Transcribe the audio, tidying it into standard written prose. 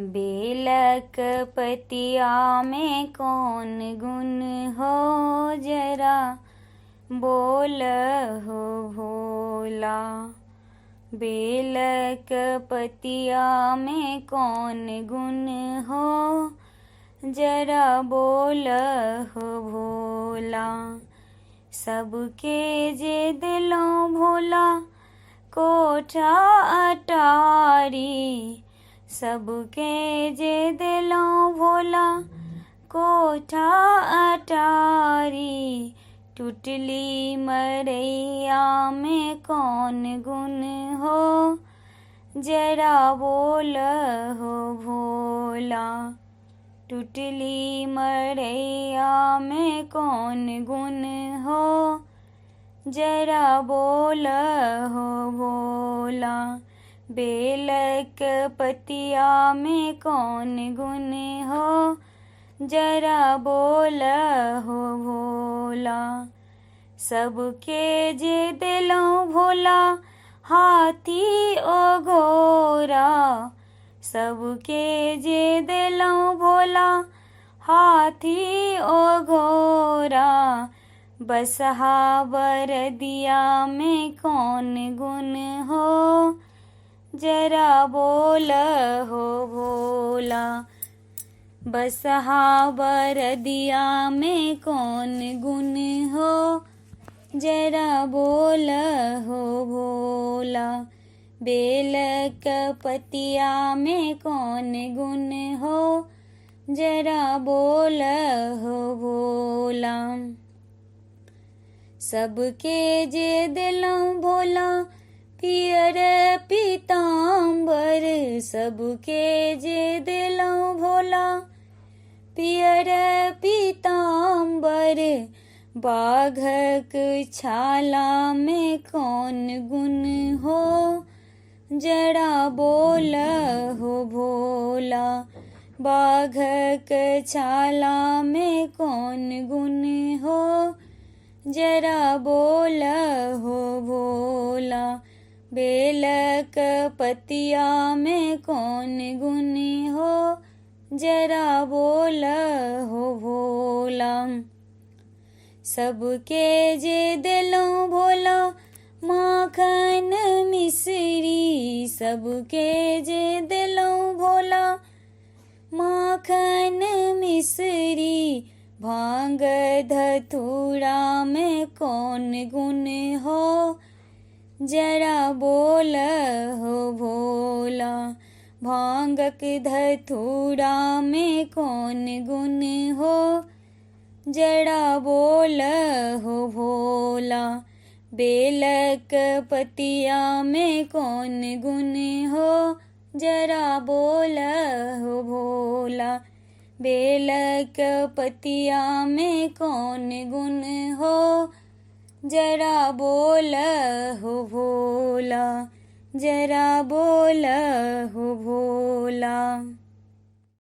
बेलक पतिया में कौन गुण हो जरा बोल हो भोला। बेलक पतिया में कौन गुण हो जरा बोल हो भोला। सबके जे दिलों भोला कोठा अटारी। सबके जे दिलों भोला कोठा अटारी। टुटली मरैया में कौन गुण हो जरा बोल हो भोला। टुटली मरैया में कौन गुण हो जरा बोल हो भोला। बेलक पतिया में कौन गुण हो जरा बोल हो भोला। सबके जे दिलों भोला हाथी ओ घोड़ा। सबके जे दिलों भोला हाथी ओ घोड़ा। बसहा बरदिया में कौन गुण हो जरा बोल हो भोला। बसहा बरदिया में कौन गुण हो जरा बोल हो भोला। बेलक पतिया में कौन गुण हो जरा बोल हो भोला। सबके जे दिलों भोला पियर पीतांबर। सबके जे दिलों भोला पियर पीतांबर। बाघक छाला में कौन गुण हो जरा बोल हो भोला। बाघक छाला में कौन गुण हो जरा बोल हो भोला। बेलक पतिया में कौन गुण हो जरा बोल हो भोला। सबके जे दिलों भोला माखन मिश्री। सबके जे दिलों भोला माखन मिश्री। भांग धतूरा में कौन गुण हो जरा बोल हो भोला। भांगक धतूरा में कौन गुण हो जरा बोल हो भोला। बेलक पतिया में कौन गुण हो जरा बोल हो भोला। बेलक पतिया में कौन गुण हो जरा बोल हो भोला। जरा बोल हो भोला।